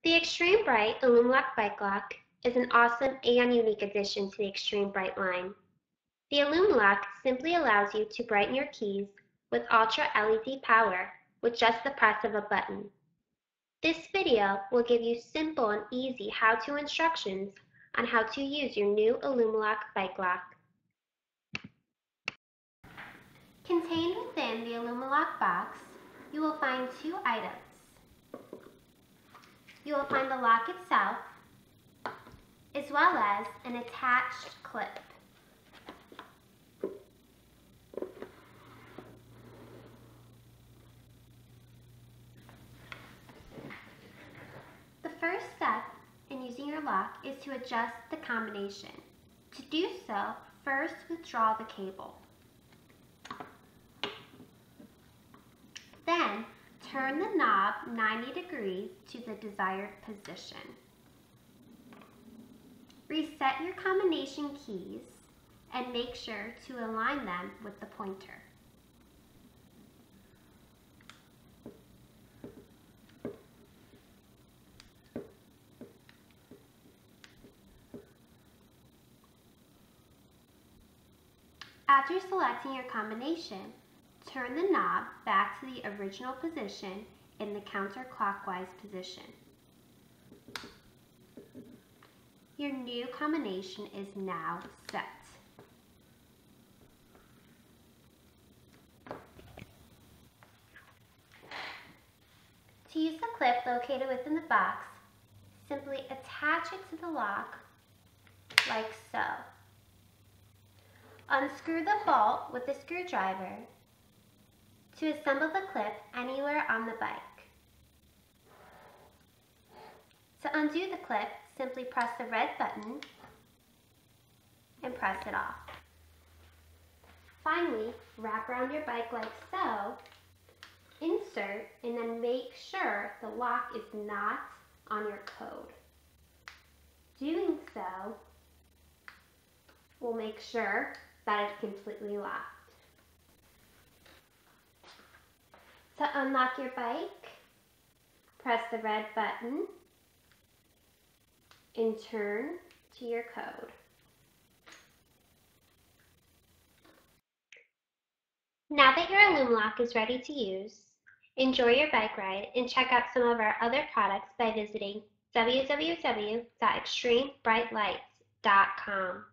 The Xtreme Bright IllumiLock bike lock is an awesome and unique addition to the Xtreme Bright line. The IllumiLock simply allows you to brighten your keys with Ultra LED power with just the press of a button. This video will give you simple and easy how-to instructions on how to use your new IllumiLock bike lock. Contained within the IllumiLock box, you will find two items. You will find the lock itself, as well as an attached clip. The first step in using your lock is to adjust the combination. To do so, first withdraw the cable. Then, turn the knob 90 degrees to the desired position. Reset your combination keys and make sure to align them with the pointer. After selecting your combination, turn the knob back to the original position in the counterclockwise position. Your new combination is now set. To use the clip located within the box, simply attach it to the lock like so. Unscrew the bolt with a screwdriver to assemble the clip anywhere on the bike. To undo the clip, simply press the red button and press it off. Finally, wrap around your bike like so, insert, and then make sure the lock is not on your code. Doing so will make sure that it's completely locked. To unlock your bike, press the red button and turn to your code. Now that your IllumiLock is ready to use, enjoy your bike ride and check out some of our other products by visiting www.xtremebrightlights.com.